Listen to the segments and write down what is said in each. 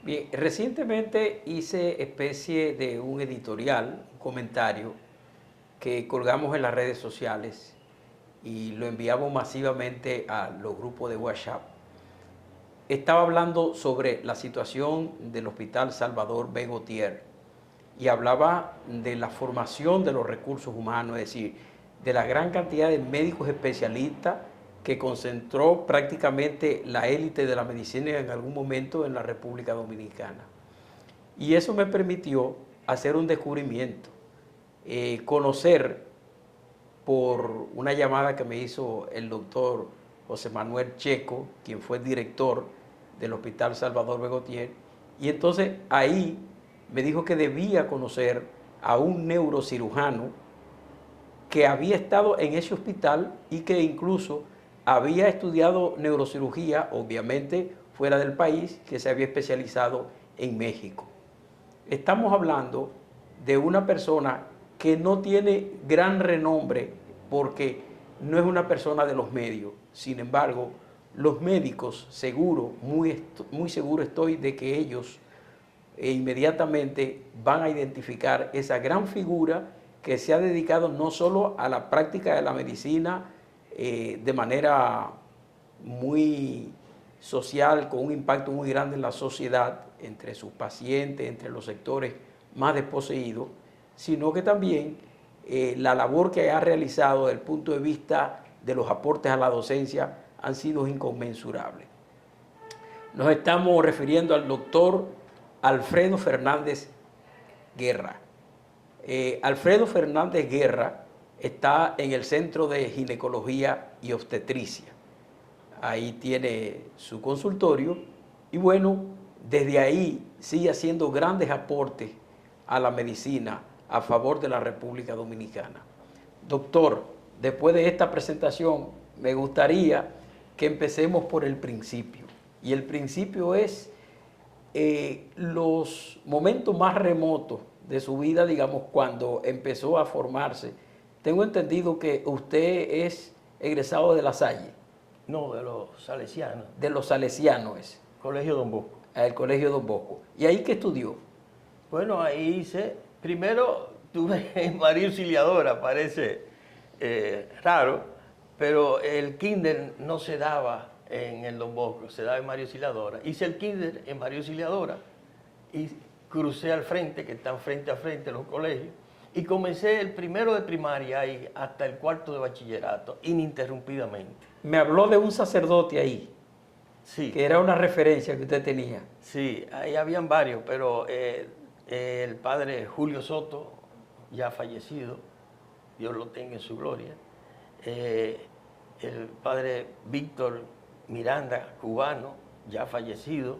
Bien, recientemente hice especie de un editorial, un comentario que colgamos en las redes sociales y lo enviamos masivamente a los grupos de WhatsApp. Estaba hablando sobre la situación del Hospital Salvador B. Gautier y hablaba de la formación de los recursos humanos, es decir, de la gran cantidad de médicos especialistas que concentró prácticamente la élite de la medicina en algún momento en la República Dominicana. Y eso me permitió hacer un descubrimiento, conocer por una llamada que me hizo el doctor José Manuel Checo, quien fue director del Hospital Salvador B. Gautier, y entonces ahí me dijo que debía conocer a un neurocirujano que había estado en ese hospital y que incluso había estudiado neurocirugía, obviamente fuera del país, que se había especializado en México. Estamos hablando de una persona que no tiene gran renombre porque no es una persona de los medios. Sin embargo, los médicos, seguro, muy seguro estoy de que ellos inmediatamente van a identificar esa gran figura que se ha dedicado no solo a la práctica de la medicina de manera muy social, con un impacto muy grande en la sociedad, entre sus pacientes, entre los sectores más desposeídos, sino que también la labor que ha realizado desde el punto de vista de los aportes a la docencia han sido inconmensurables. Nos estamos refiriendo al doctor Alfredo Fernández Guerra. Alfredo Fernández Guerra está en el Centro de Ginecología y Obstetricia. Ahí tiene su consultorio y bueno, desde ahí sigue haciendo grandes aportes a la medicina a favor de la República Dominicana. Doctor, después de esta presentación me gustaría que empecemos por el principio. Y el principio es los momentos más remotos de su vida, digamos, cuando empezó a formarse. Tengo entendido que usted es egresado de La Salle. No, de los salesianos. De los salesianos es. Colegio Don Bosco. El Colegio Don Bosco. ¿Y ahí qué estudió? Bueno, ahí hice, primero tuve en María Auxiliadora, parece raro, pero el kinder no se daba en el Don Bosco, se daba en María Auxiliadora. Hice el kinder en María Auxiliadora y crucé al frente, que están frente a frente los colegios, y comencé el primero de primaria y hasta el cuarto de bachillerato, ininterrumpidamente. Me habló de un sacerdote ahí, sí, que era una referencia que usted tenía. Sí, ahí habían varios, pero el padre Julio Soto, ya fallecido, Dios lo tenga en su gloria, el padre Víctor Miranda, cubano, ya fallecido,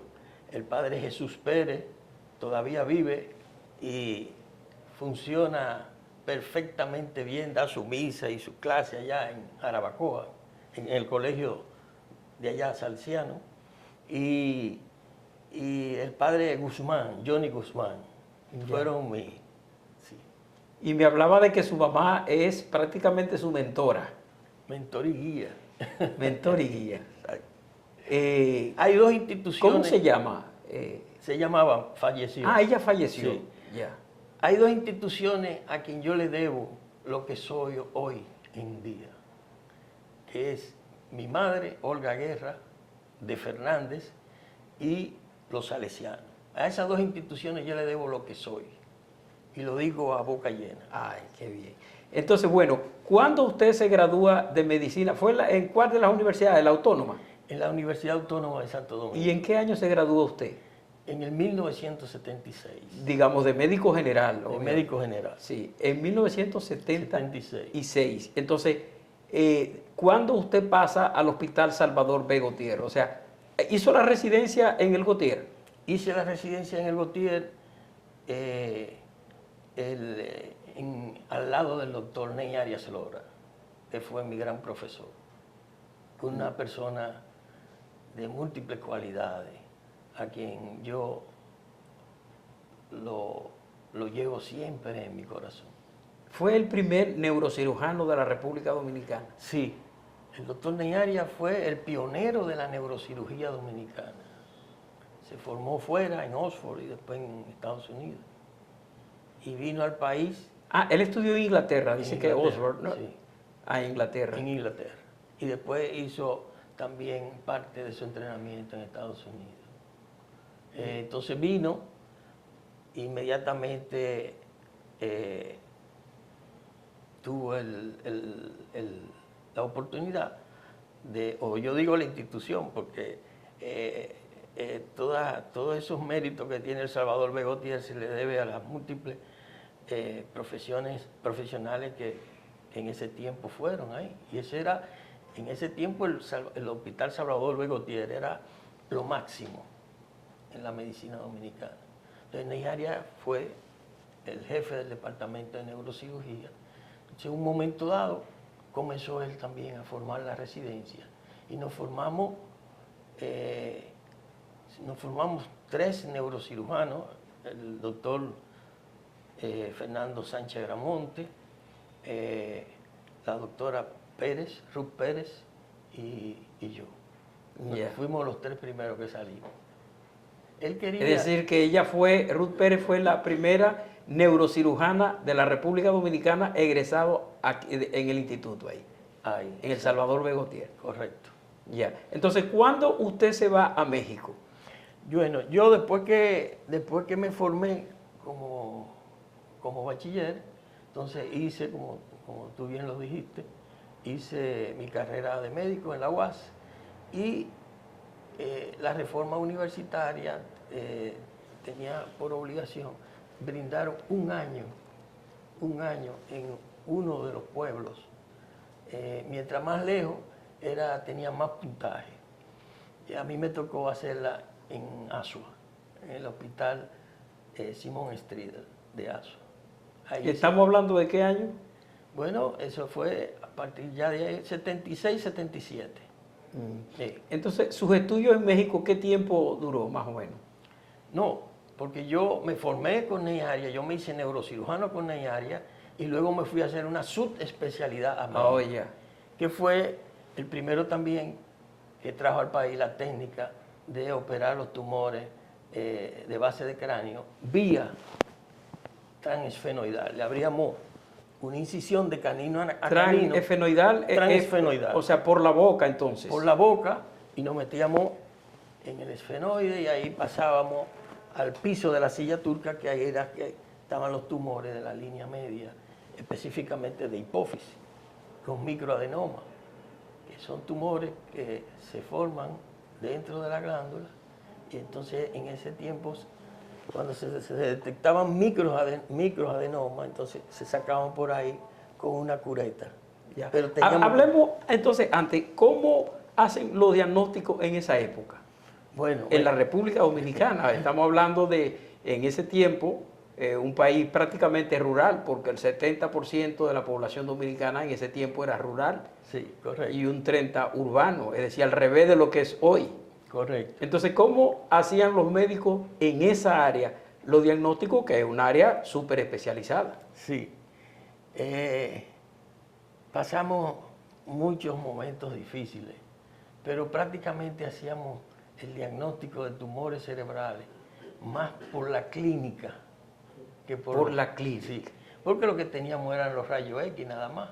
el padre Jesús Pérez, todavía vive y funciona perfectamente bien, da su misa y su clase allá en Jarabacoa, en el colegio de allá salesiano, y el padre Guzmán, Johnny Guzmán, fueron mis... Sí. Y me hablaba de que su mamá es prácticamente su mentora. Mentor y guía. Mentor y guía. Hay dos instituciones. ¿Cómo se llama? Se llamaba, falleció. Ah, ella falleció. Sí. Ya. Hay dos instituciones a quien yo le debo lo que soy hoy en día, que es mi madre, Olga Guerra, de Fernández, y los salesianos. A esas dos instituciones yo le debo lo que soy. Y lo digo a boca llena. Ay, qué bien. Entonces, bueno, ¿cuándo usted se gradúa de medicina? ¿Fue en cuál de las universidades? ¿La Autónoma? En la Universidad Autónoma de Santo Domingo. ¿Y en qué año se graduó usted? En el 1976. Digamos, de médico general. De médico general. Sí, en 1976. Entonces, ¿cuándo usted pasa al Hospital Salvador B. Gautier? O sea, ¿hizo la residencia en el Gautier? Hice la residencia en el Gautier, al lado del doctor Ney Arias Lora, que fue mi gran profesor. Una persona de múltiples cualidades, a quien yo lo llevo siempre en mi corazón. ¿Fue el primer neurocirujano de la República Dominicana? Sí, el doctor Ney Arias fue el pionero de la neurocirugía dominicana. se formó fuera, en Oxford y después en Estados Unidos. Y vino al país. Ah, él estudió en Inglaterra, dice que Oxford, ¿no? Sí. Ah, en Inglaterra. En Inglaterra. Y después hizo también parte de su entrenamiento en Estados Unidos. Entonces vino, inmediatamente tuvo la oportunidad de, o yo digo la institución, porque todos esos méritos que tiene el Salvador B. Gautier se le debe a las múltiples profesionales que en ese tiempo fueron ahí. Y en ese tiempo el Hospital Salvador B. Gautier era lo máximo en la medicina dominicana. Entonces Ney Arias fue el jefe del departamento de neurocirugía. Entonces en un momento dado comenzó él también a formar la residencia y nos formamos 3 neurocirujanos, el doctor Fernando Sánchez Gramonte, la doctora Pérez, Ruth Pérez y yo. Yeah. Fuimos los 3 primeros que salimos. Él quería... Es decir, que Ruth Pérez fue la primera neurocirujana de la República Dominicana egresado aquí, en el instituto ahí, en El Salvador B. Gautier. Correcto. Ya. Entonces, ¿cuándo usted se va a México? Bueno, yo después que me formé como bachiller, entonces hice, como tú bien lo dijiste, hice mi carrera de médico en la UAS y la reforma universitaria tenía por obligación brindar un año en uno de los pueblos. Mientras más lejos tenía más puntaje. Y a mí me tocó hacerla en Asua, en el hospital Simón Stridel de Asua. ¿Estamos hablando de qué año? Bueno, eso fue a partir ya de 76, 77. Sí. Entonces, ¿sus estudios en México qué tiempo duró, más o menos? No, porque yo me formé con Ney Arias, yo me hice neurocirujano con Ney Arias y luego me fui a hacer una subespecialidad a México, que fue el primero también que trajo al país la técnica de operar los tumores de base de cráneo vía transesfenoidal. Le abríamos una incisión de canino a canino. Transesfenoidal. O sea, por la boca entonces. Por la boca, y nos metíamos en el esfenoide y ahí pasábamos al piso de la silla turca, que ahí era que estaban los tumores de la línea media, específicamente de hipófisis, con microadenoma, que son tumores que se forman dentro de la glándula, y entonces en ese tiempo, cuando se detectaban microadenomas, entonces se sacaban por ahí con una cureta. Ya. Pero hablemos entonces antes, ¿cómo hacen los diagnósticos en esa época? Bueno, en la República Dominicana, estamos hablando de, en ese tiempo, un país prácticamente rural, porque el 70% de la población dominicana en ese tiempo era rural. Sí, correcto. Y un 30% urbano, es decir, al revés de lo que es hoy. Correcto. Entonces, ¿cómo hacían los médicos en esa área los diagnósticos, que es un área súper especializada? Sí. Pasamos muchos momentos difíciles, pero prácticamente hacíamos el diagnóstico de tumores cerebrales más por la clínica que por la clínica. Sí, porque lo que teníamos eran los rayos X nada más.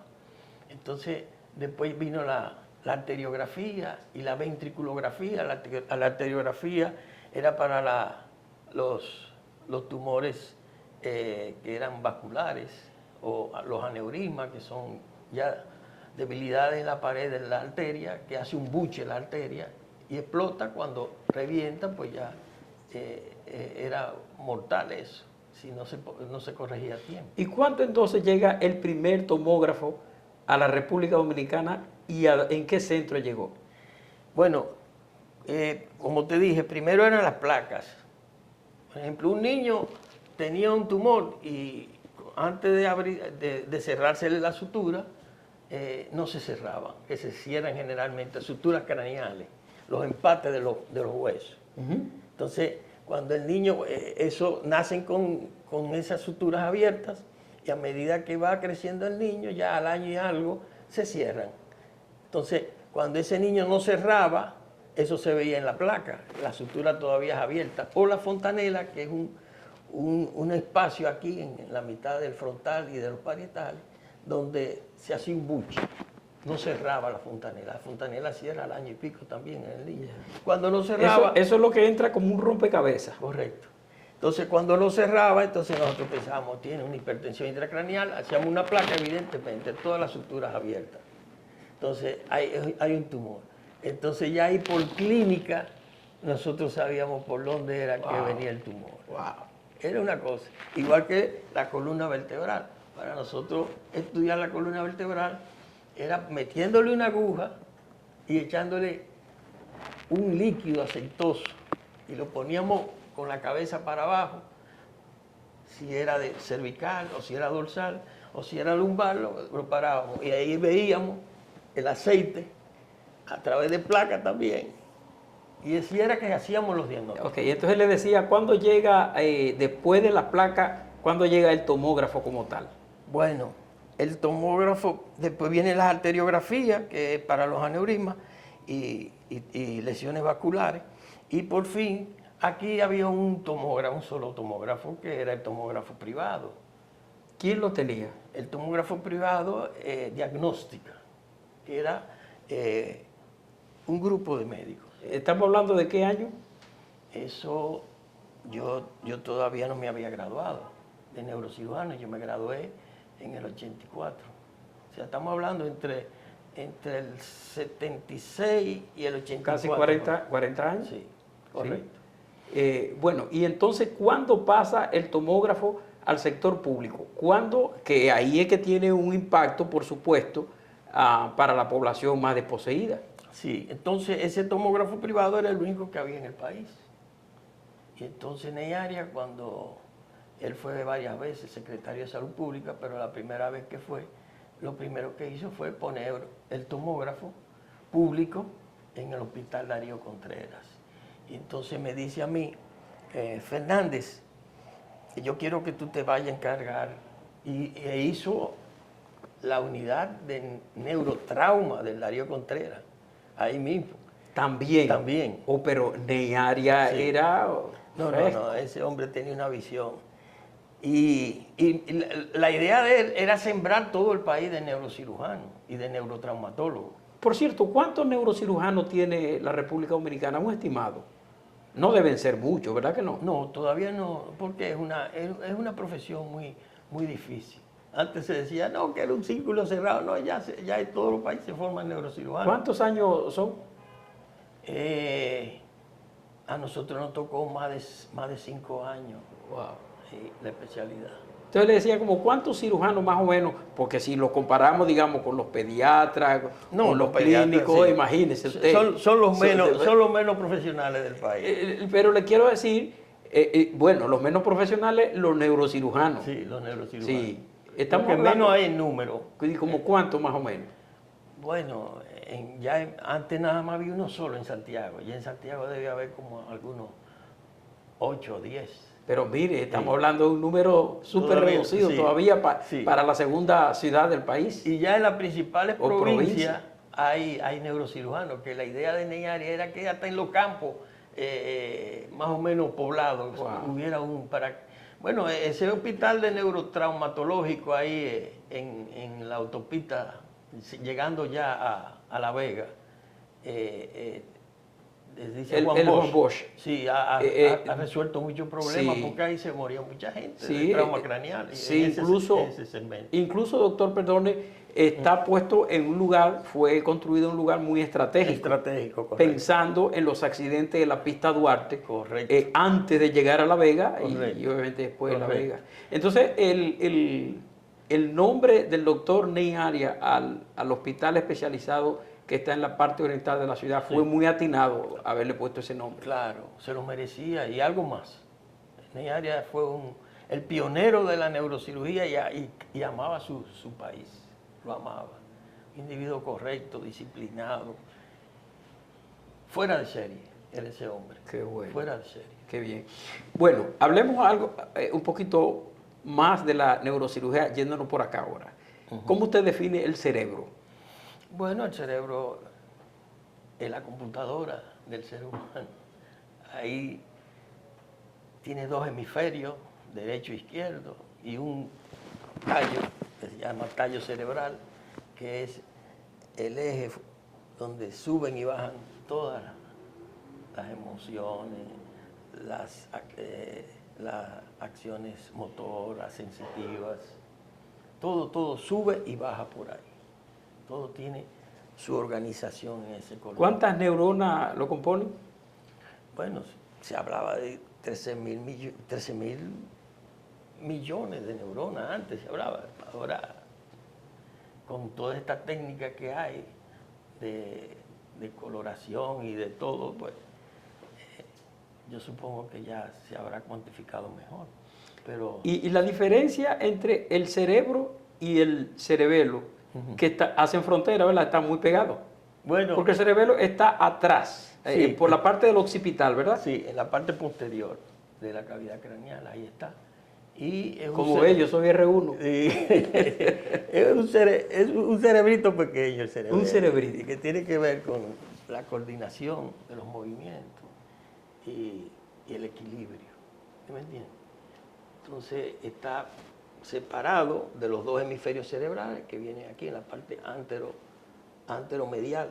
Entonces, después vino la arteriografía y la ventriculografía. La arteriografía era para los tumores que eran vasculares, o los aneurismas, que son ya debilidades en la pared de la arteria, que hace un buche la arteria y explota. Cuando revienta, pues ya era mortal eso, si no se corregía a tiempo. ¿Y cuánto entonces llega el primer tomógrafo a la República Dominicana y en qué centro llegó? Bueno, como te dije, primero eran las placas. Por ejemplo, un niño tenía un tumor y antes de cerrarse la sutura, no se cerraban, que se cierran generalmente suturas craneales, los empates de los huesos. Entonces, cuando el niño, nacen con esas suturas abiertas, y a medida que va creciendo el niño, ya al año y algo, se cierran. Entonces, cuando ese niño no cerraba, eso se veía en la placa, la sutura todavía es abierta, o la fontanela, que es un espacio aquí en la mitad del frontal y de los parietales, donde se hacía un buche. No cerraba la fontanela cierra al año y pico también en el día. Cuando no cerraba... Eso es lo que entra como un rompecabezas. Correcto. Entonces, cuando no cerraba, entonces nosotros pensábamos, tiene una hipertensión intracraneal, hacíamos una placa, evidentemente, todas las suturas abiertas. Entonces, hay un tumor. Entonces, ya ahí por clínica, nosotros sabíamos por dónde era que venía el tumor. Wow. Era una cosa. Igual que la columna vertebral. Para nosotros estudiar la columna vertebral era metiéndole una aguja y echándole un líquido aceitoso y lo poníamos con la cabeza para abajo, si era de cervical o si era dorsal o si era lumbar, lo parábamos y ahí veíamos el aceite a través de placa también. Y así era que hacíamos los diagnósticos. Ok, entonces le decía, ¿cuándo llega, después de la placa, cuándo llega el tomógrafo como tal? Bueno, el tomógrafo, después viene la arteriografía, que es para los aneurismas y lesiones vasculares. Y por fin, aquí había un solo tomógrafo, que era el tomógrafo privado. ¿Quién lo tenía? El tomógrafo privado diagnóstica, que era un grupo de médicos. ¿Estamos hablando de qué año? Eso, yo todavía no me había graduado de neurocirujano, yo me gradué en el 84. O sea, estamos hablando entre el 76 y el 84. Casi 40 años. Sí, correcto. Sí. Bueno, y entonces, ¿cuándo pasa el tomógrafo al sector público? ¿Cuándo? Que ahí es que tiene un impacto, por supuesto, para la población más desposeída. Sí, entonces ese tomógrafo privado era el único que había en el país. Y entonces Ney Arias, cuando él fue varias veces secretario de Salud Pública, pero la primera vez que fue, lo primero que hizo fue poner el tomógrafo público en el Hospital Darío Contreras. Y entonces me dice a mí, Fernández, yo quiero que tú te vayas a encargar. E hizo la unidad de neurotrauma del Darío Contreras, ahí mismo. También. También. Oh, pero Ney Arias era... No, ese hombre tenía una visión. Y la idea de él era sembrar todo el país de neurocirujanos y de neurotraumatólogos. Por cierto, ¿cuántos neurocirujanos tiene la República Dominicana? Un estimado. No deben ser muchos, ¿verdad que no? No, todavía no, porque es una profesión muy difícil. Antes se decía, no, que era un círculo cerrado. No, ya en todos los países se forman neurocirujanos. ¿Cuántos años son? A nosotros nos tocó más de 5 años. Wow. Sí, la especialidad. Entonces le decía como cuántos cirujanos más o menos, porque si lo comparamos, digamos, con los pediatras, con los clínicos, sí. Imagínese usted. Son los menos profesionales del país. Pero le quiero decir, bueno, los menos profesionales, los neurocirujanos. Sí, los neurocirujanos. Sí. Estamos porque menos hay en número. ¿Como cuánto más o menos? Bueno, antes nada más había uno solo en Santiago, y en Santiago debía haber como algunos 8 o 10. Pero mire, estamos hablando de un número súper reducido todavía para la segunda ciudad del país. Y ya en las principales provincias hay neurocirujanos, que la idea de Ney Arias era que hasta en los campos más o menos poblados hubiera Bueno, ese hospital de neurotraumatológico ahí en la autopista, llegando ya a La Vega, dice Juan Bosch. Sí, ha resuelto muchos problemas porque ahí se moría mucha gente de trauma craneal. Sí, incluso, doctor, perdone, está puesto en un lugar, fue construido en un lugar muy estratégico. Correcto. Pensando en los accidentes de la pista Duarte. Correcto. Antes de llegar a La Vega y obviamente después de La Vega. Entonces, el nombre del doctor Ney Arias al hospital especializado que está en la parte oriental de la ciudad fue muy atinado haberle puesto ese nombre. Claro, se lo merecía y algo más. Ney Arias fue el pionero de la neurocirugía y amaba su país, lo amaba. Individuo correcto, disciplinado, fuera de serie era ese hombre. Qué bueno. Fuera de serie. Qué bien. Bueno, hablemos un poquito más de la neurocirugía yéndonos por acá ahora. ¿Cómo usted define el cerebro? Bueno, el cerebro es la computadora del ser humano. Ahí tiene dos hemisferios, derecho e izquierdo, y un tallo, que se llama tallo cerebral, que es el eje donde suben y bajan todas las emociones, las acciones motoras, sensitivas, todo sube y baja por ahí. Todo tiene su organización en ese color. ¿Cuántas neuronas lo componen? Bueno, se hablaba de 13.000 millones de neuronas antes, se hablaba. Ahora, con toda esta técnica que hay de coloración y de todo, pues yo supongo que ya se habrá cuantificado mejor. Pero Y la diferencia entre el cerebro y el cerebelo, que hacen frontera, ¿verdad? Están muy pegados. bueno, Porque el cerebelo está atrás, Sí. por la parte del occipital, ¿verdad? sí, en la parte posterior de la cavidad craneal, ahí está. Y es Como ves, yo soy R1. Sí. Es un cerebrito pequeño el cerebro. Un cerebrito. Y que tiene que ver con la coordinación de los movimientos y el equilibrio. ¿Sí me entiendes? Entonces está separado de los dos hemisferios cerebrales que vienen aquí en la parte anteromedial,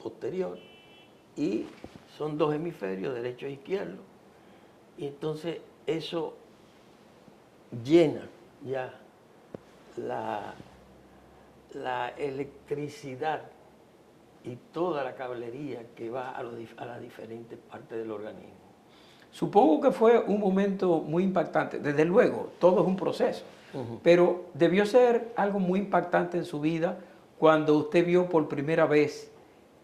posterior, y son dos hemisferios, derecho e izquierdo. Y entonces eso llena ya la electricidad y toda la cablería que va a las diferentes partes del organismo. Supongo que fue un momento muy impactante. Desde luego, todo es un proceso. Pero debió ser algo muy impactante en su vida cuando usted vio por primera vez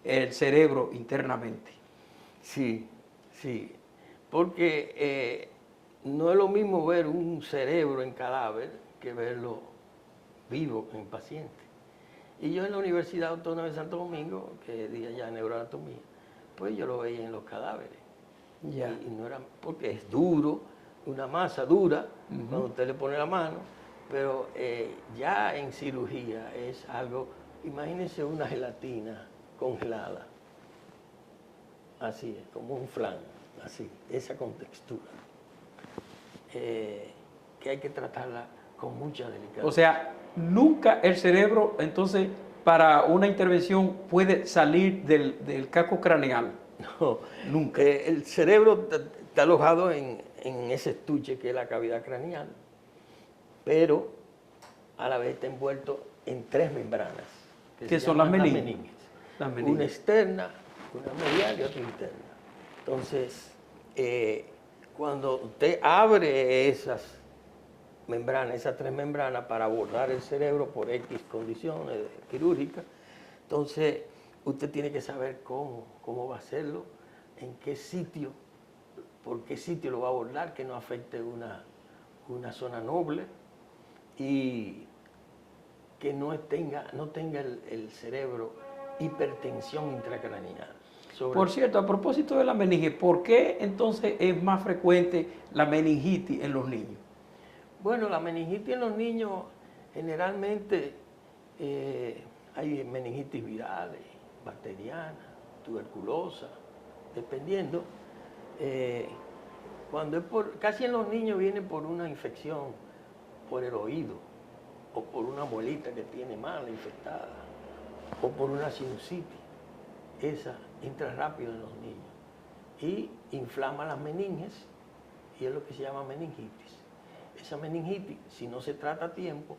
el cerebro internamente. Sí, sí, porque no es lo mismo ver un cerebro en cadáver que verlo vivo en paciente. Y yo en la Universidad Autónoma de Santo Domingo, que di allá neuroanatomía, pues yo lo veía en los cadáveres. Ya. Y no era, porque es duro, una masa dura, cuando usted le pone la mano, pero ya en cirugía es algo, imagínense una gelatina congelada, así es, como un flan, así, esa contextura, que hay que tratarla con mucha delicadeza. O sea, nunca el cerebro, entonces, para una intervención puede salir del casco craneal. No, Nunca. El cerebro está alojado en ese estuche que es la cavidad craneal, pero a la vez está envuelto en tres membranas. ¿Qué son las meninges? Las meninges. Una externa, una medial y otra interna. Entonces, cuando usted abre esas membranas, esas tres membranas para abordar el cerebro por X condiciones quirúrgicas, entonces usted tiene que saber cómo va a hacerlo, en qué sitio, por qué sitio lo va a abordar, que no afecte una zona noble y que no tenga el cerebro hipertensión intracraneal. Por cierto, a propósito de la meninge, ¿por qué entonces es más frecuente la meningitis en los niños? Bueno, la meningitis en los niños generalmente hay meningitis virales, bacteriana, tuberculosa, dependiendo. Cuando es casi en los niños viene por una infección por el oído, o por una muelita que tiene mala, infectada, o por una sinusitis. Esa entra rápido en los niños y inflama las meninges y es lo que se llama meningitis. Esa meningitis, si no se trata a tiempo,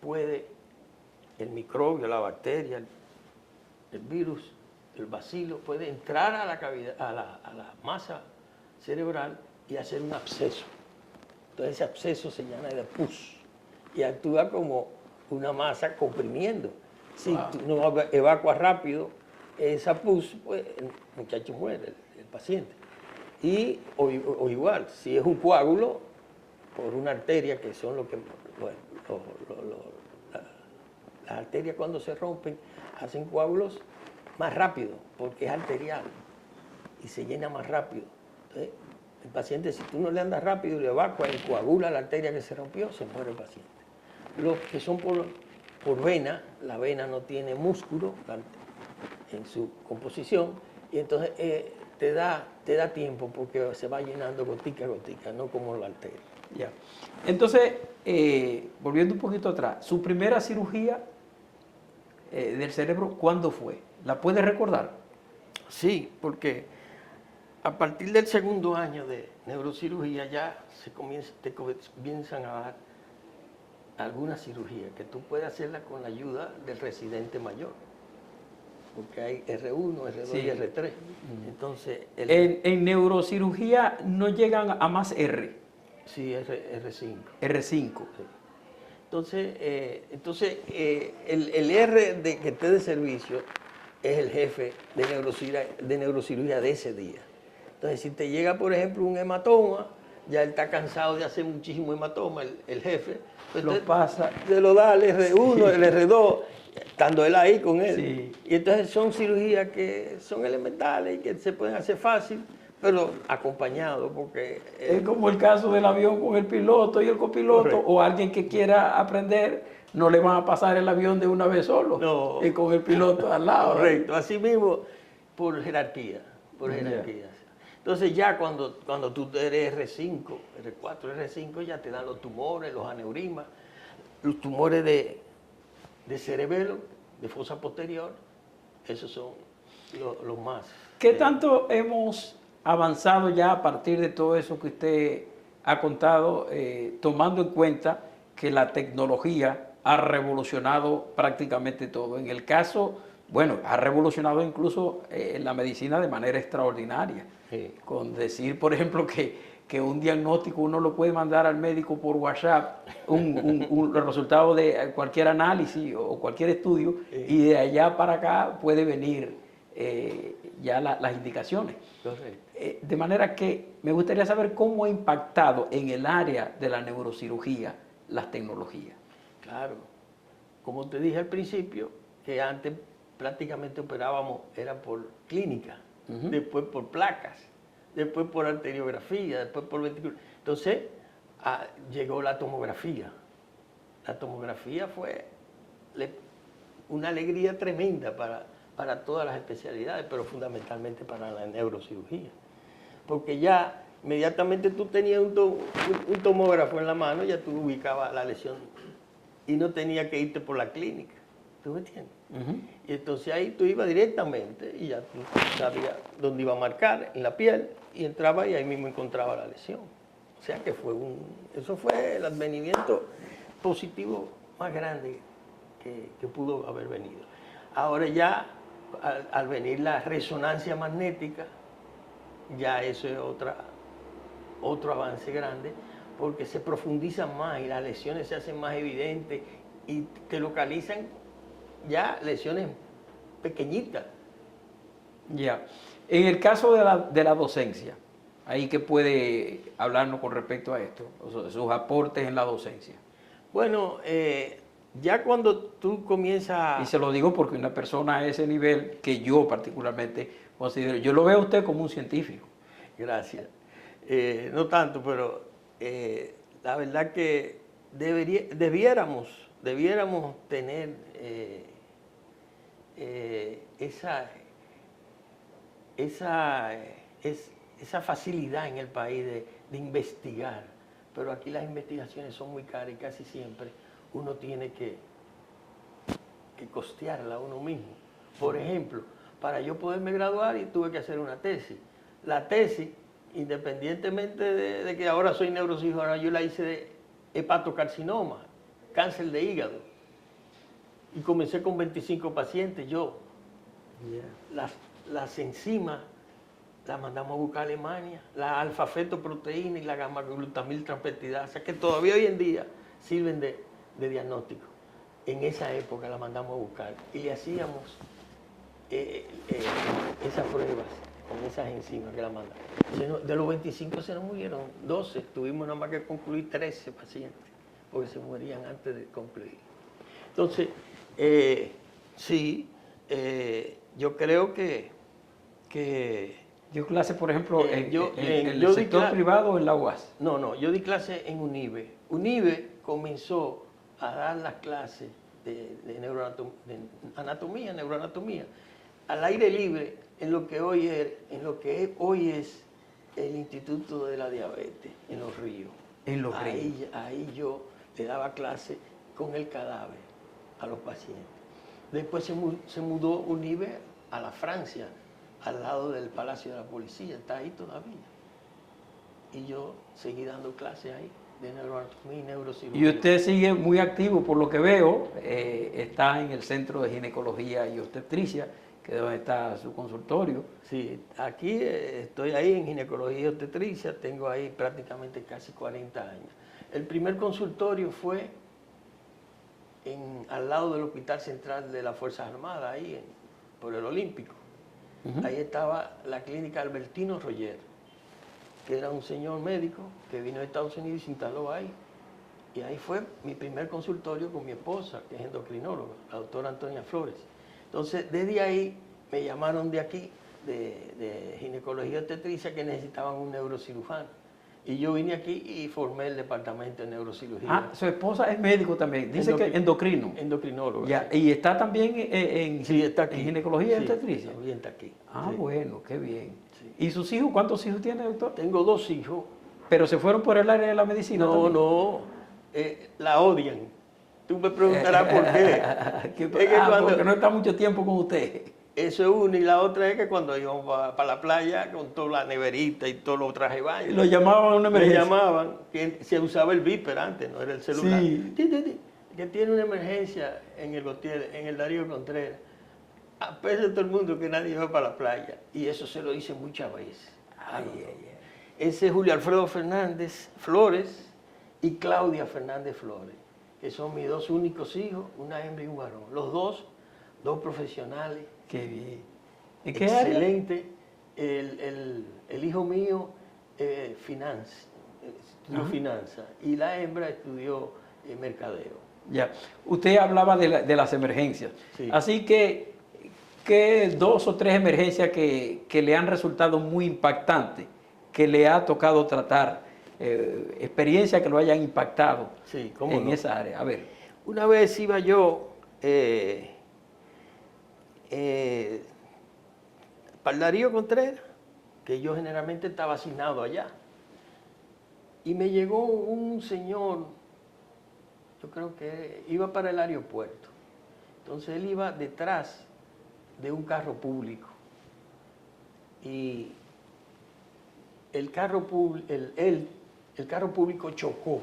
puede el microbio, la bacteria, el virus, el bacilo, puede entrar a la cavidad, a la masa cerebral y hacer un absceso. Entonces ese absceso se llama de pus y actúa como una masa comprimiendo. Si tú no evacuas rápido esa pus, pues el muchacho muere, el paciente. O igual, si es un coágulo por una arteria, que son lo que las arterias cuando se rompen hacen coágulos más rápido porque es arterial y se llena más rápido. Entonces, el paciente, si tú no le andas rápido y le evacuas y coagula la arteria que se rompió, se muere el paciente. Los que son por vena, la vena no tiene músculo en su composición Y entonces te da tiempo porque se va llenando gotica a gotica, no como la arteria. Ya. Entonces, volviendo un poquito atrás, su primera cirugía del cerebro, ¿cuándo fue? ¿La puede recordar? Sí, porque a partir del segundo año de neurocirugía ya te comienzan a dar alguna cirugía que tú puedes hacerla con la ayuda del residente mayor. Porque hay R1, R2 Sí. y R3. Entonces, En neurocirugía no llegan a más R, sí, R5. R5. Sí. Entonces el R que esté de servicio es el jefe de neurocirugía de ese día. Entonces, si te llega, por ejemplo, un hematoma, ya él está cansado de hacer muchísimo hematoma, el jefe. Pues Lo pasa. Te lo da el R1, Sí. el R2, estando él ahí con él. Sí. Y entonces son cirugías que son elementales y que se pueden hacer fácil, pero acompañado, porque... Es como el caso del avión con el piloto y el copiloto, Correcto. o alguien que quiera aprender, no le van a pasar el avión de una vez solo, No. con el piloto al lado. Correcto, así mismo, por jerarquía, Entonces ya cuando tú eres R5, R4, R5, ya te dan los tumores, los aneurismas, los tumores de cerebelo, de fosa posterior, esos son los más. ¿Qué tanto hemos avanzado ya a partir de todo eso que usted ha contado, tomando en cuenta que la tecnología ha revolucionado prácticamente todo? En el caso, bueno, ha revolucionado incluso la medicina de manera extraordinaria. Sí. Con decir, por ejemplo, que un diagnóstico uno lo puede mandar al médico por WhatsApp, el resultado de cualquier análisis o cualquier estudio, Sí. y de allá para acá puede venir ya las indicaciones. Correcto. De manera que me gustaría saber cómo ha impactado en el área de la neurocirugía las tecnologías. Claro, como te dije al principio, que antes prácticamente operábamos, era por clínica, después por placas, después por arteriografía, después por ventricular. Entonces llegó la tomografía. La tomografía fue una alegría tremenda para todas las especialidades, pero fundamentalmente para la neurocirugía. Porque ya inmediatamente tú tenías un tomógrafo en la mano, ya tú ubicabas la lesión y no tenías que irte por la clínica. ¿Tú me entiendes? Y entonces ahí tú ibas directamente y ya tú sabías dónde iba a marcar, en la piel, y entraba y ahí mismo encontraba la lesión. O sea que eso fue el advenimiento positivo más grande que pudo haber venido. Ahora ya, al venir la resonancia magnética, ya eso es otro avance grande, porque se profundizan más y las lesiones se hacen más evidentes y te localizan ya lesiones pequeñitas. Ya. En el caso de la docencia, ¿ahí qué puede hablarnos con respecto a esto? O sea, sus aportes en la docencia. Bueno, ya cuando tú comienzas... Y se lo digo porque una persona a ese nivel, que yo particularmente considero, yo lo veo a usted como un científico. Gracias. No tanto, pero la verdad que debiéramos tener esa facilidad en el país de investigar, pero aquí las investigaciones son muy caras y casi siempre uno tiene que costearla uno mismo. Por ejemplo, para yo poderme graduar y tuve que hacer una tesis. La tesis, independientemente de que ahora soy neurocirujano, yo la hice de hepatocarcinoma, cáncer de hígado. Y comencé con 25 pacientes. Yo, las enzimas las mandamos a buscar a Alemania, la alfa-fetoproteína y la gamma-glutamil transpeptidasa, que todavía hoy en día sirven de diagnóstico. En esa época la mandamos a buscar y le hacíamos esas pruebas con esas enzimas que la mandan. De los 25 se nos murieron 12, tuvimos nada más que concluir 13 pacientes, porque se morían antes de concluir. Entonces, sí, yo creo que ¿Dio clase, por ejemplo, en el yo sector privado o en la UAS? No, yo di clase en UNIBE. UNIBE comenzó a dar las clases de anatomía, neuroanatomía, al aire libre en lo que hoy es el Instituto de la Diabetes, en Los Ríos. En Los Ríos. Ahí yo le daba clase con el cadáver a los pacientes. Después se mudó Unive a la Francia, al lado del Palacio de la Policía, está ahí todavía. Y yo seguí dando clases ahí de neuroanatomía y neurocirugía. Y usted sigue muy activo, por lo que veo, está en el Centro de Ginecología y Obstetricia, que es donde está su consultorio. Sí, aquí estoy ahí en ginecología y obstetricia, tengo ahí prácticamente casi 40 años. El primer consultorio fue al lado del Hospital Central de las Fuerzas Armadas, ahí por el Olímpico. Ahí estaba la clínica Albertino Roger, que era un señor médico que vino de Estados Unidos y se instaló ahí. Y ahí fue mi primer consultorio con mi esposa, que es endocrinóloga, la doctora Antonia Flores. Entonces, desde ahí me llamaron de aquí, de ginecología obstetricia, que necesitaban un neurocirujano. Y yo vine aquí y formé el departamento de neurocirugía. Ah, su esposa es médico también, dice que endocrino. Endocrinóloga. Ya, Sí. Y está también en ginecología y obstetricia. También está aquí. Ah, Sí. bueno, qué bien. Sí. ¿Y sus hijos? ¿Cuántos hijos tiene, doctor? Tengo 2 hijos. Pero se fueron por el área de la medicina. No, la odian. Tú me preguntarás por qué. Porque no está mucho tiempo con usted. Eso es una, y la otra es que cuando íbamos para la playa con toda la neverita y todos los trajes de baño. Lo llamaban a una emergencia. Me llamaban, que se usaba el Viper antes, no era el celular. Sí. Que tiene una emergencia en el Gautier, en el Darío Contreras. Apese todo el mundo que nadie va para la playa. Y eso se lo hice muchas veces. Ese es Julio Alfredo Fernández Flores y Claudia Fernández Flores, que son mis 2 únicos hijos, una hembra y un varón. Los dos profesionales. Qué bien. ¿En qué área? Excelente. El hijo mío estudió finanzas y la hembra estudió mercadeo. Ya. Usted hablaba de las emergencias. Sí. Así que 2 o 3 emergencias que le han resultado muy impactantes, que le ha tocado tratar, experiencias que lo hayan impactado en esa área. A ver. Una vez iba yo para el Darío Contreras, que yo generalmente estaba asignado allá, y me llegó un señor, yo creo que iba para el aeropuerto. Entonces él iba detrás de un carro público y el carro público chocó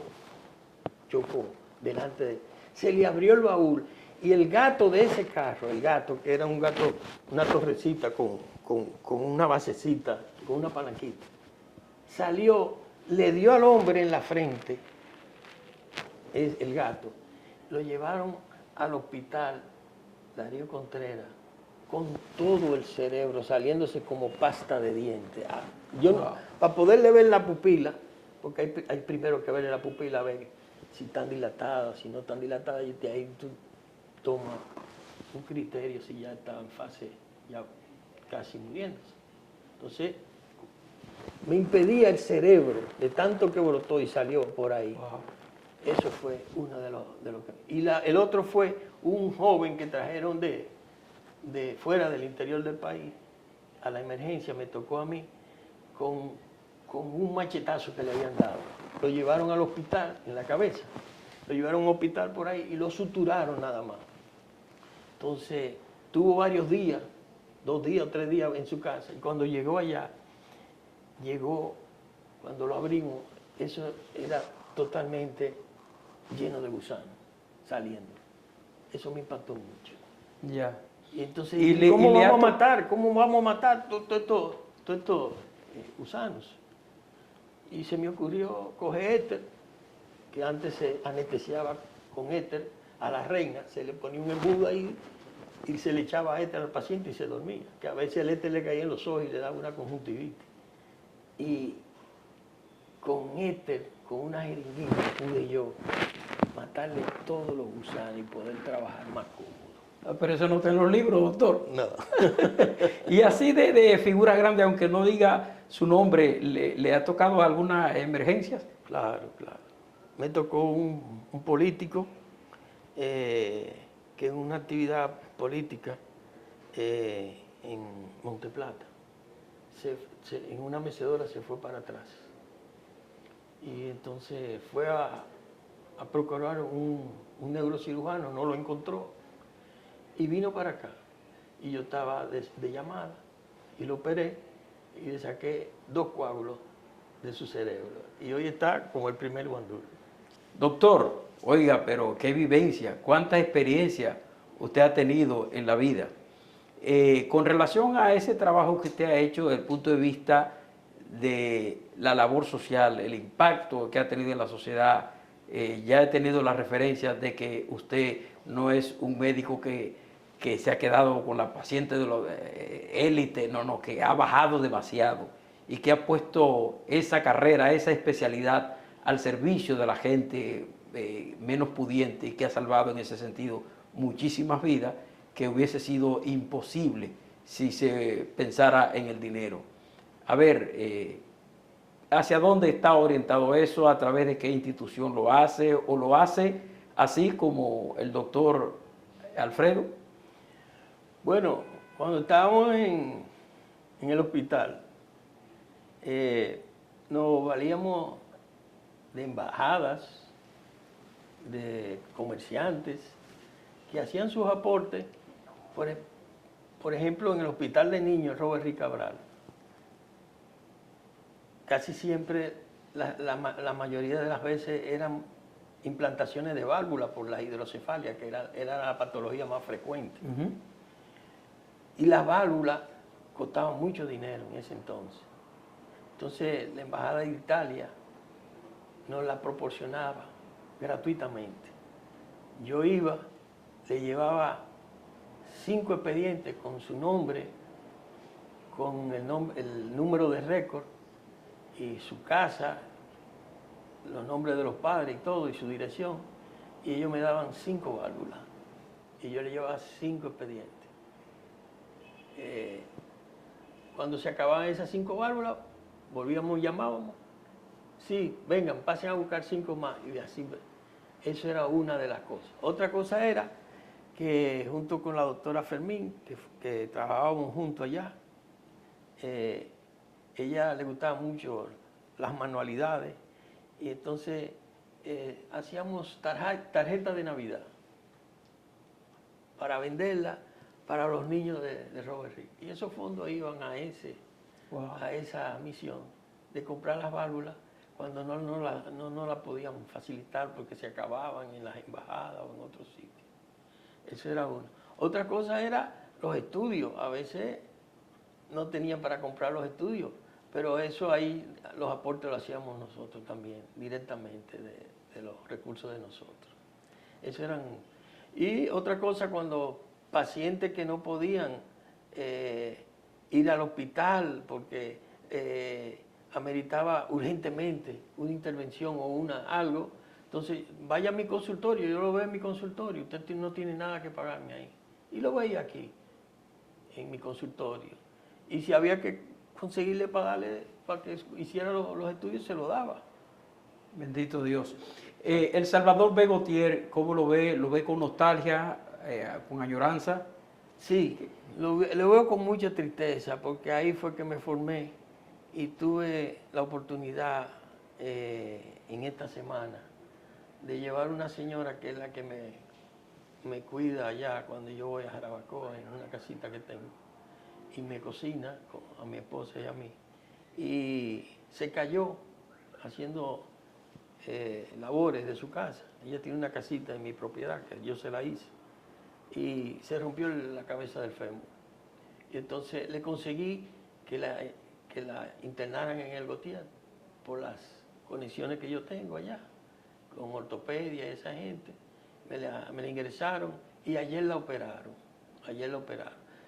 delante de él. Se le abrió el baúl y el gato de ese carro, el gato que era un gato, una torrecita con una basecita, con una palanquita, salió, le dio al hombre en la frente, el gato, lo llevaron al hospital Darío Contreras con todo el cerebro saliéndose como pasta de dientes. Para poderle ver la pupila, porque hay primero que verle la pupila, a ver si están dilatadas, si no están dilatadas, y de ahí tú tomas un criterio si ya está en fase, ya casi muriéndose. Entonces, me impedía el cerebro de tanto que brotó y salió por ahí. Wow. Eso fue uno de los que... Y el otro fue un joven que trajeron de fuera del interior del país a la emergencia, me tocó a mí con un machetazo que le habían dado. Lo llevaron al hospital en la cabeza, lo llevaron a un hospital por ahí y lo suturaron nada más. Entonces, tuvo varios días, 2 días o 3 días en su casa, y cuando llegó allá, cuando lo abrimos, eso era totalmente lleno de gusanos, saliendo. Eso me impactó mucho. Ya. Y entonces, ¿cómo vamos a matar? ¿Cómo vamos a matar todos estos gusanos? Y se me ocurrió coger éter, que antes se anestesiaba con éter a la reina, se le ponía un embudo ahí y se le echaba éter al paciente y se dormía, que a veces el éter le caía en los ojos y le daba una conjuntivitis. Y con éter, con una jeringuilla, pude yo matarle todos los gusanos y poder trabajar más cómodo. Pero eso no está en los libros, doctor. No. Y así de figuras grandes, aunque no diga su nombre, ¿le ha tocado algunas emergencias? Claro. Me tocó un político que en una actividad política en Monteplata. En una mecedora se fue para atrás. Y entonces fue a procurar un neurocirujano, no lo encontró. Y vino para acá. Y yo estaba de llamada y lo operé y le saqué 2 coágulos de su cerebro. Y hoy está como el primer guandul. Doctor, oiga, pero qué vivencia, cuánta experiencia usted ha tenido en la vida. Con relación a ese trabajo que usted ha hecho desde el punto de vista de la labor social, el impacto que ha tenido en la sociedad, ya he tenido la referencia de que usted no es un médico que se ha quedado con la paciente de los élite, no, que ha bajado demasiado y que ha puesto esa carrera, esa especialidad al servicio de la gente menos pudiente y que ha salvado en ese sentido muchísimas vidas que hubiese sido imposible si se pensara en el dinero. A ver, ¿hacia dónde está orientado eso? ¿A través de qué institución lo hace? ¿O lo hace así como el doctor Alfredo? Bueno, cuando estábamos en el hospital, nos valíamos de embajadas, de comerciantes que hacían sus aportes. Por ejemplo, en el hospital de niños Robert Rick Cabral, casi siempre, la mayoría de las veces eran implantaciones de válvulas por la hidrocefalia, que era la patología más frecuente. Y las válvulas costaban mucho dinero en ese entonces. Entonces, la Embajada de Italia nos la proporcionaba gratuitamente. Yo iba, le llevaba 5 expedientes con su nombre, con el número de récord y su casa, los nombres de los padres y todo, y su dirección, y ellos me daban 5 válvulas, y yo le llevaba 5 expedientes. Cuando se acababan esas 5 válvulas, volvíamos y llamábamos, sí, vengan, pasen a buscar 5 más, y así. Eso era una de las cosas. Otra cosa era que junto con la doctora Fermín, que trabajábamos juntos allá, ella le gustaban mucho las manualidades, y entonces hacíamos tarjetas de Navidad para venderlas para los niños de Robert Rick. Y esos fondos iban a esa misión de comprar las válvulas cuando no la podían facilitar porque se acababan en las embajadas o en otros sitios. Eso era uno. Otra cosa era los estudios. A veces no tenían para comprar los estudios, pero eso ahí, los aportes los hacíamos nosotros también, directamente de los recursos de nosotros. Eso eran. Y otra cosa, cuando pacientes que no podían ir al hospital porque ameritaba urgentemente una intervención o algo, entonces vaya a mi consultorio, yo lo veo en mi consultorio, usted no tiene nada que pagarme ahí. Y lo veía aquí, en mi consultorio. Y si había que conseguirle pagarle para que hiciera los estudios, se lo daba. Bendito Dios. El Salvador B. Gautier, ¿cómo lo ve? ¿Lo ve con nostalgia, con añoranza? Sí, lo veo con mucha tristeza, porque ahí fue que me formé y tuve la oportunidad en esta semana de llevar una señora que es la que me cuida allá cuando yo voy a Jarabacoa, en una casita que tengo, y me cocina a mi esposa y a mí. Y se cayó haciendo labores de su casa. Ella tiene una casita en mi propiedad que yo se la hice. Y se rompió la cabeza del fémur. Y entonces le conseguí que la internaran en el Gautier por las conexiones que yo tengo allá, con ortopedia y esa gente. Me la ingresaron y ayer la operaron.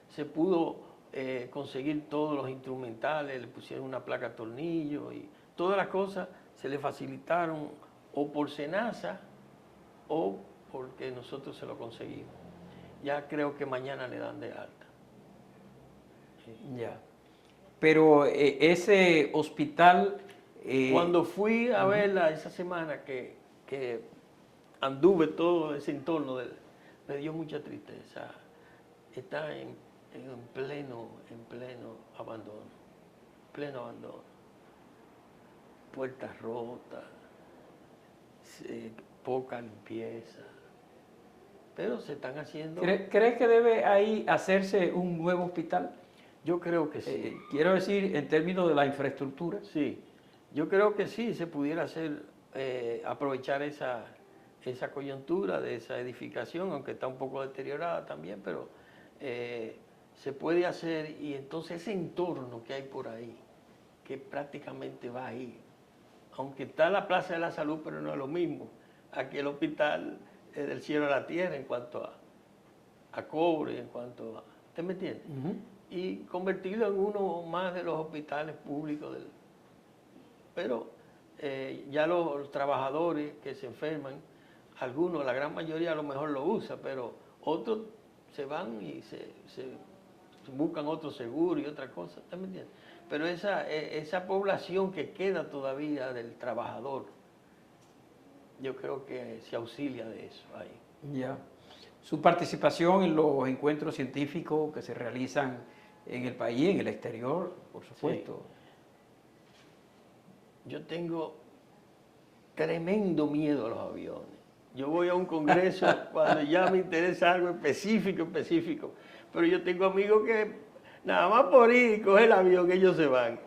Se pudo conseguir todos los instrumentales, le pusieron una placa de tornillo y todas las cosas se le facilitaron o por SENASA o porque nosotros se lo conseguimos. Ya creo que mañana le dan de alta. Ya. Pero ese hospital... Cuando fui a verla esa semana que anduve todo ese entorno, me dio mucha tristeza. Está en pleno abandono, pleno abandono. Puertas rotas, poca limpieza, pero se están haciendo. ¿Crees que debe ahí hacerse un nuevo hospital? Yo creo que sí. Quiero decir, en términos de la infraestructura. Sí, yo creo que sí, se pudiera hacer, aprovechar esa coyuntura de esa edificación, aunque está un poco deteriorada también, pero se puede hacer, y entonces ese entorno que hay por ahí, que prácticamente va ahí, aunque está la Plaza de la Salud, pero no es lo mismo. Aquí el hospital es del cielo a la tierra en cuanto a cobre, en cuanto a... ¿Usted me entiende? Y convertirlo en uno más de los hospitales públicos. Pero ya los trabajadores que se enferman, algunos, la gran mayoría a lo mejor lo usa, pero otros se van y se buscan otro seguro y otra cosa, ¿usted me entiende? Pero esa población que queda todavía del trabajador, yo creo que se auxilia de eso ahí. Ya. Su participación en los encuentros científicos que se realizan en el país, en el exterior, por supuesto. Sí. Yo tengo tremendo miedo a los aviones. Yo voy a un congreso cuando ya me interesa algo específico, pero yo tengo amigos que nada más por ir y coger el avión, ellos se van.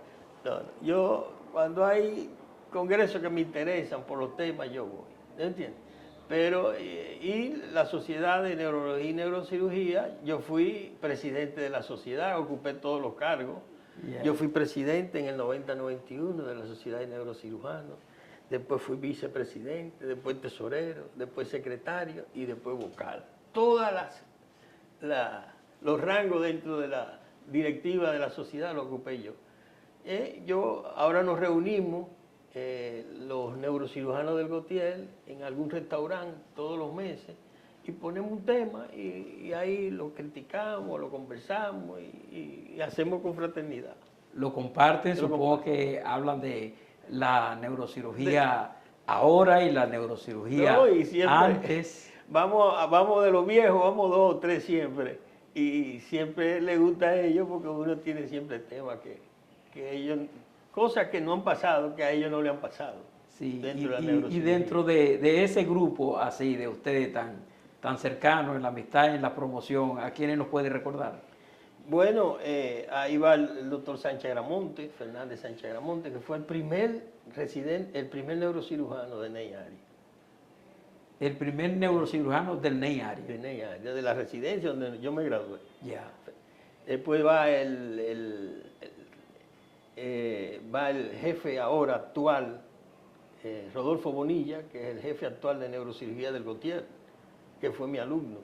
No, yo, cuando hay congresos que me interesan por los temas, yo voy, ¿entiendes? Pero, y la Sociedad de Neurología y Neurocirugía, yo fui presidente de la sociedad, ocupé todos los cargos. Yeah. Yo fui presidente en el 90-91 de la Sociedad de Neurocirujanos, después fui vicepresidente, después tesorero, después secretario y después vocal. Todos los rangos dentro de la directiva de la sociedad lo ocupé yo. Ahora nos reunimos, los neurocirujanos del Gautier, en algún restaurante todos los meses, y ponemos un tema y ahí lo criticamos, lo conversamos y hacemos confraternidad. Lo comparten, supongo que hablan de la neurocirugía ahora y la neurocirugía antes. Vamos de los viejos, vamos 2 o 3 siempre. Y siempre les gusta a ellos porque uno tiene siempre temas que ellos, cosas que no han pasado, que a ellos no le han pasado. Sí, y dentro de ese grupo así, de ustedes tan cercanos en la amistad, en la promoción, ¿a quiénes nos puede recordar? Bueno, ahí va el doctor Sánchez Agramonte, Fernández Sánchez Agramonte, que fue el primer neurocirujano de Ney Arias. El primer neurocirujano del Ney Arias. De Ney Arias, de la residencia donde yo me gradué. Ya. Después va el jefe ahora actual, Rodolfo Bonilla, que es el jefe actual de neurocirugía del Gautier, que fue mi alumno.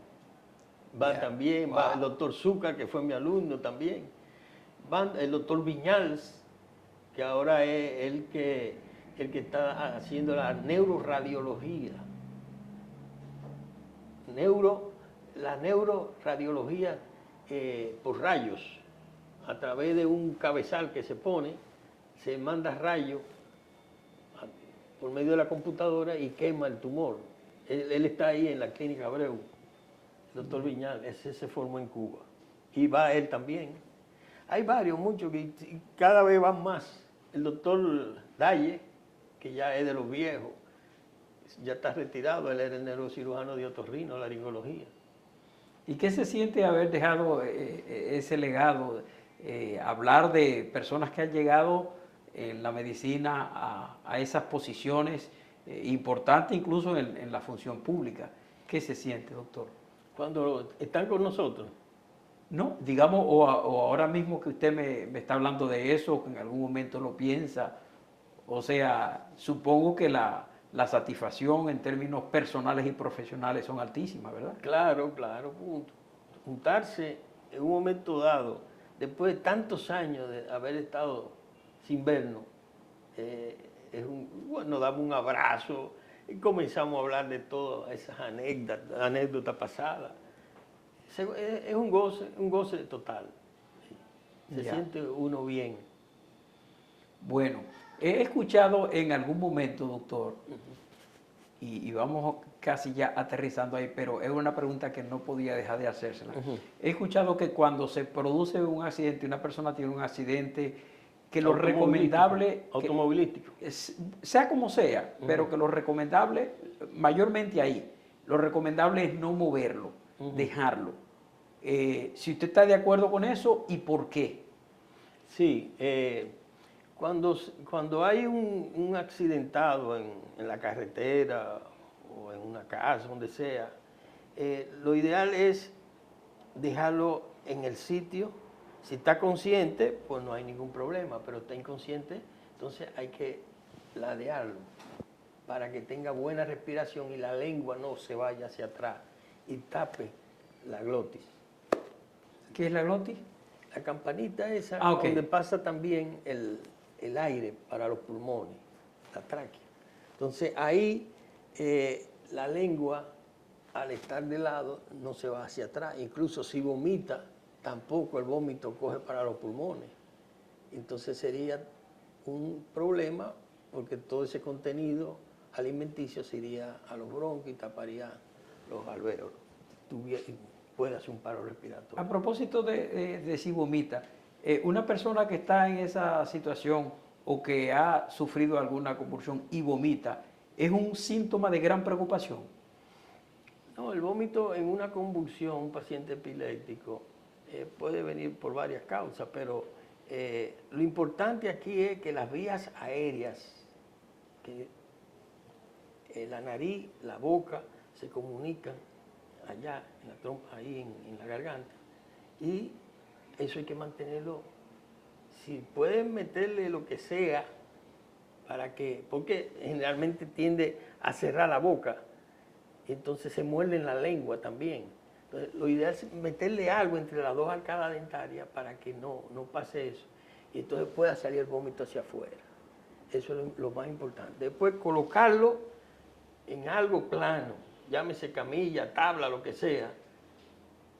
Va también, va el doctor Zúcar, que fue mi alumno también. Va el doctor Viñals, que ahora es el que está haciendo la neuroradiología. La neuroradiología por rayos, a través de un cabezal que se pone, se manda rayos por medio de la computadora y quema el tumor. Él está ahí en la clínica Abreu. El doctor Viñal, ese se formó en Cuba. Y va él también. Hay varios, muchos, que cada vez van más. El doctor Dalle, que ya es de los viejos, ya está retirado, él era el neurocirujano de otorrino, laringología. ¿Y qué se siente haber dejado ese legado? Hablar de personas que han llegado en la medicina a esas posiciones importantes, incluso en la función pública. ¿Qué se siente, doctor? Cuando están con nosotros. No, digamos, o ahora mismo que usted me está hablando de eso, o que en algún momento lo piensa. O sea, supongo que la satisfacción en términos personales y profesionales son altísimas, ¿verdad? Claro, punto. Juntarse en un momento dado, después de tantos años de haber estado sin vernos, nos damos un abrazo y comenzamos a hablar de todas esas anécdotas pasadas. Es un goce total. Se siente uno bien. Bueno, he escuchado en algún momento, doctor, y vamos casi ya aterrizando ahí, pero es una pregunta que no podía dejar de hacérsela. He escuchado que cuando se produce un accidente, una persona tiene un accidente, que lo recomendable... Automovilístico. Sea como sea, pero que lo recomendable, mayormente ahí, lo recomendable es no moverlo, dejarlo. Si usted está de acuerdo con eso, ¿y por qué? Sí, cuando hay un accidentado en la carretera o en una casa, donde sea, lo ideal es dejarlo en el sitio. Si está consciente, pues no hay ningún problema, pero está inconsciente, entonces hay que ladearlo para que tenga buena respiración y la lengua no se vaya hacia atrás y tape la glotis. ¿Qué es la glotis? La campanita esa, Okay. donde pasa también el aire para los pulmones, la tráquea. Entonces ahí la lengua, al estar de lado, no se va hacia atrás. Incluso si vomita, tampoco el vómito coge para los pulmones. Entonces sería un problema porque todo ese contenido alimenticio se iría a los bronquios y taparía los alvéolos. Puede hacer un paro respiratorio. A propósito de si vomita, una persona que está en esa situación o que ha sufrido alguna convulsión y vomita, ¿es un síntoma de gran preocupación? No, el vómito en una convulsión, un paciente epiléptico, puede venir por varias causas, pero lo importante aquí es que las vías aéreas, que la nariz, la boca, se comunican allá, en la trompa, ahí en la garganta, y eso hay que mantenerlo. Si pueden meterle lo que sea, porque generalmente tiende a cerrar la boca, entonces se muerde en la lengua también. Entonces, lo ideal es meterle algo entre las dos arcadas dentarias para que no pase eso. Y entonces pueda salir el vómito hacia afuera. Eso es lo más importante. Después colocarlo en algo plano, llámese camilla, tabla, lo que sea,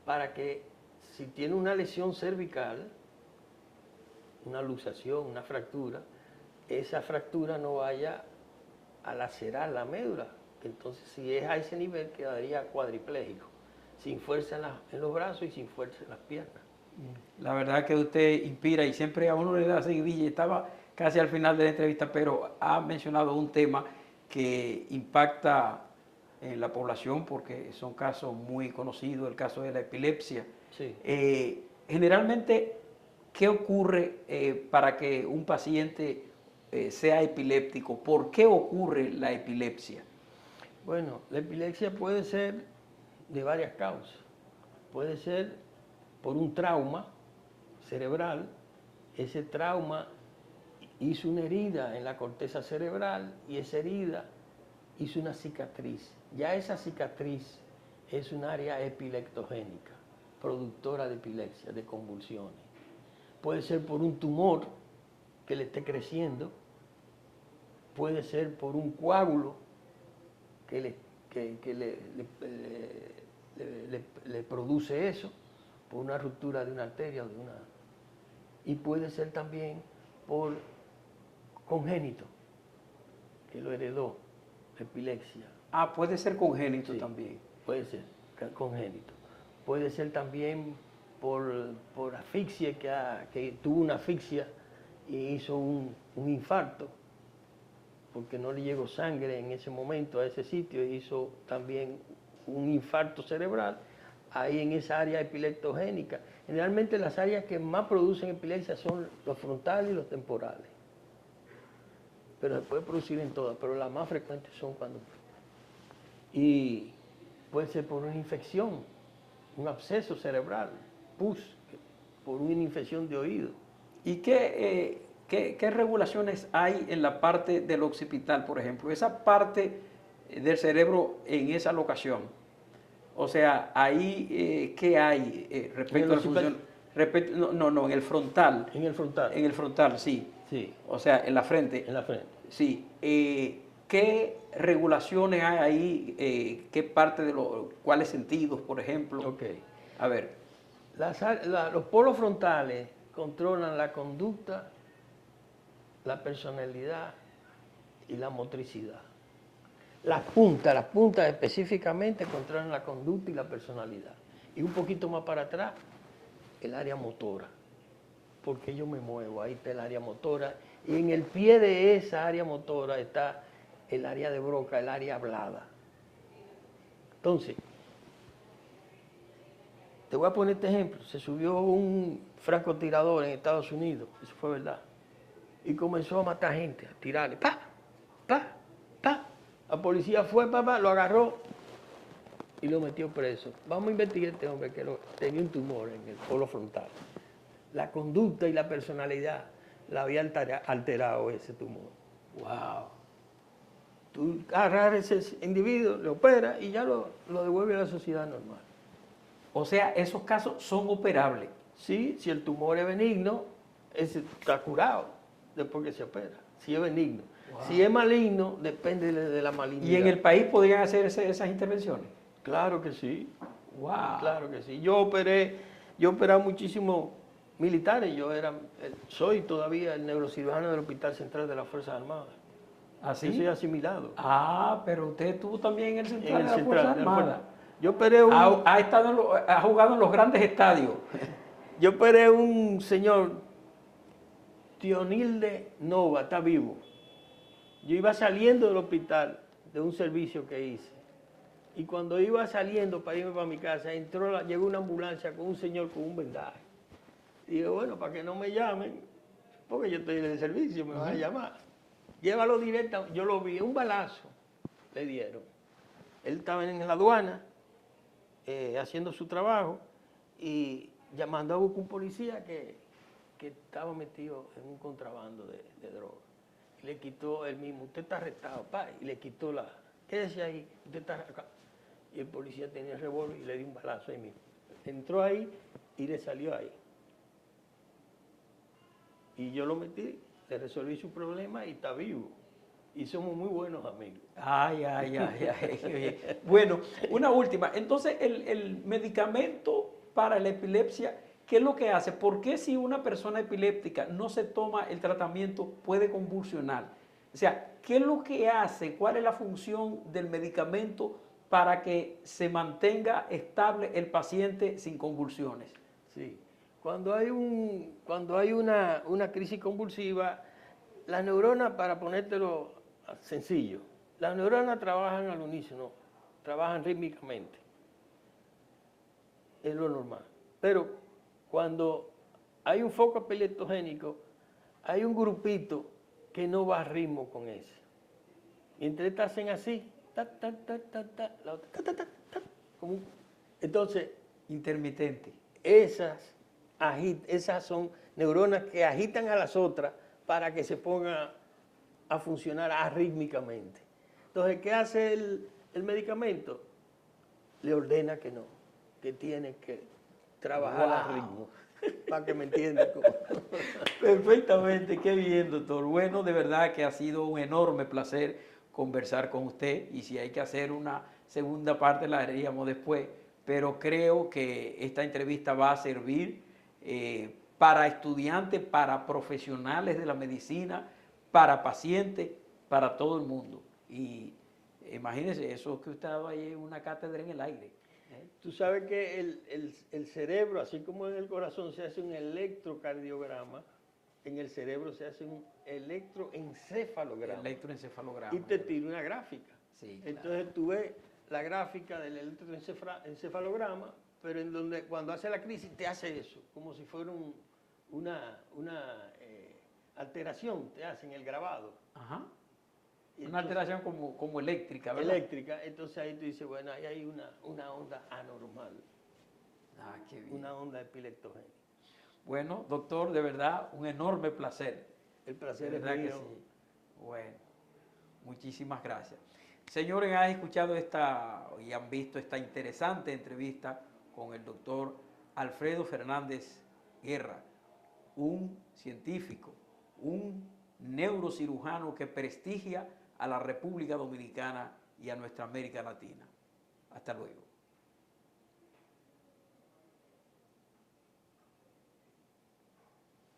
para que si tiene una lesión cervical, una luxación, una fractura, esa fractura no vaya a lacerar la médula. Entonces, si es a ese nivel, quedaría cuadripléjico, sin fuerza en los brazos y sin fuerza en las piernas. La verdad que usted inspira y siempre a uno le da seguidilla. Estaba casi al final de la entrevista, pero ha mencionado un tema que impacta en la población porque son casos muy conocidos, el caso de la epilepsia. Sí. Generalmente, ¿qué ocurre para que un paciente sea epiléptico? ¿Por qué ocurre la epilepsia? Bueno, la epilepsia puede ser de varias causas. Puede ser por un trauma cerebral. Ese trauma hizo una herida en la corteza cerebral y esa herida hizo una cicatriz. Ya esa cicatriz es un área epileptogénica, productora de epilepsia, de convulsiones. Puede ser por un tumor que le esté creciendo, puede ser por un coágulo que le produce eso, por una ruptura de una arteria, y puede ser también por congénito, que lo heredó, epilepsia. Ah, puede ser congénito Sí, también. puede ser congénito. Puede ser también por asfixia, que tuvo una asfixia y hizo un infarto, porque no le llegó sangre en ese momento a ese sitio, hizo también un infarto cerebral, ahí en esa área epileptogénica. Generalmente las áreas que más producen epilepsia son los frontales y los temporales. Pero se puede producir en todas, pero las más frecuentes son cuando... Y puede ser por una infección, un absceso cerebral, pus, por una infección de oído. ¿Y qué regulaciones hay en la parte del occipital, por ejemplo? Esa parte del cerebro en esa locación. O sea, ahí, ¿qué hay respecto a la función? No, en el frontal. En el frontal. En el frontal, sí. Sí. O sea, en la frente. En la frente. Sí. ¿Qué regulaciones hay ahí? ¿Qué parte de cuáles sentidos, por ejemplo? Ok. A ver. Los polos frontales controlan la conducta, la personalidad y la motricidad. Las puntas específicamente controlan la conducta y la personalidad. Y un poquito más para atrás, el área motora. Porque yo me muevo, ahí está el área motora. Y en el pie de esa área motora está el área de Broca, el área hablada. Entonces, te voy a poner este ejemplo. Se subió un francotirador en Estados Unidos, eso fue verdad, y comenzó a matar gente, a tirarle, pa, pa, pa. La policía fue, papá, lo agarró y lo metió preso. Vamos a investigar a este hombre que tenía un tumor en el polo frontal. La conducta y la personalidad la había alterado ese tumor. Wow. Tú agarras a ese individuo, le operas y ya lo devuelve a la sociedad normal. O sea, esos casos son operables. Sí, si el tumor es benigno, ese está curado después que se opera. Si es benigno. Wow. Si es maligno, depende de la malignidad. ¿Y en el país podrían hacer esas intervenciones? Claro que sí. Wow. Claro que sí. Yo he operado muchísimos militares. Soy todavía el neurocirujano del Hospital Central de las Fuerzas Armadas. ¿Así? Yo soy asimilado. Ah, pero usted estuvo también en el Central de las Fuerzas Armadas. Yo operé ha jugado en los grandes estadios. Yo operé un señor, Tionilde Nova, está vivo. Yo iba saliendo del hospital de un servicio que hice. Y cuando iba saliendo para irme para mi casa, llegó una ambulancia con un señor con un vendaje. Y dije, bueno, para que no me llamen, porque yo estoy en el servicio, me van a llamar. Llévalo directo, yo lo vi, un balazo le dieron. Él estaba en la aduana, haciendo su trabajo, y llamando a buscar un policía que estaba metido en un contrabando de droga. Y le quitó él mismo, usted está arrestado, pa, y le quitó quédese ahí, usted está acá. Y el policía tenía el revólver y le dio un balazo ahí mismo. Entró ahí y le salió ahí. Y yo lo metí, le resolví su problema y está vivo. Y somos muy buenos amigos. Ay. Bueno, una última. Entonces, el medicamento para la epilepsia, ¿qué es lo que hace? ¿Por qué si una persona epiléptica no se toma el tratamiento puede convulsionar? O sea, ¿qué es lo que hace? ¿Cuál es la función del medicamento para que se mantenga estable el paciente sin convulsiones? Sí. Cuando hay una crisis convulsiva, las neuronas, para ponértelo sencillo, las neuronas trabajan al unísono, trabajan rítmicamente. Es lo normal. Pero cuando hay un foco epileptogénico, hay un grupito que no va a ritmo con ese. Y entre estas hacen así, ta, ta, ta, ta, ta, la otra, ta, ta, ta, ta, como entonces, intermitente. Esas son neuronas que agitan a las otras para que se pongan a funcionar arrítmicamente. Entonces, ¿qué hace el medicamento? Le ordena que no, que tiene que trabajar a ritmo. Para que me entiendan. Perfectamente, qué bien, doctor. Bueno, de verdad que ha sido un enorme placer conversar con usted y si hay que hacer una segunda parte la haríamos después, pero creo que esta entrevista va a servir para estudiantes, para profesionales de la medicina, para pacientes, para todo el mundo. Y imagínense, eso que usted ha dado ahí es una cátedra en el aire. Tú sabes que el cerebro, así como en el corazón se hace un electrocardiograma, en el cerebro se hace un electroencefalograma. Electroencefalograma. Y te tira una gráfica. Sí, claro. Entonces tú ves la gráfica del electroencefalograma, pero en donde cuando hace la crisis te hace eso, como si fuera una alteración, te hacen el grabado. Ajá. Una alteración como eléctrica, ¿verdad? Eléctrica, entonces ahí tú dices, bueno, ahí hay una onda anormal. Ah, qué bien. Una onda epileptogénica. Bueno, doctor, de verdad, un enorme placer. El placer es mío. Que sí. Bueno, muchísimas gracias. Señores, han escuchado y han visto esta interesante entrevista con el doctor Alfredo Fernández Guerra, un científico, un neurocirujano que prestigia a la República Dominicana y a nuestra América Latina. Hasta luego.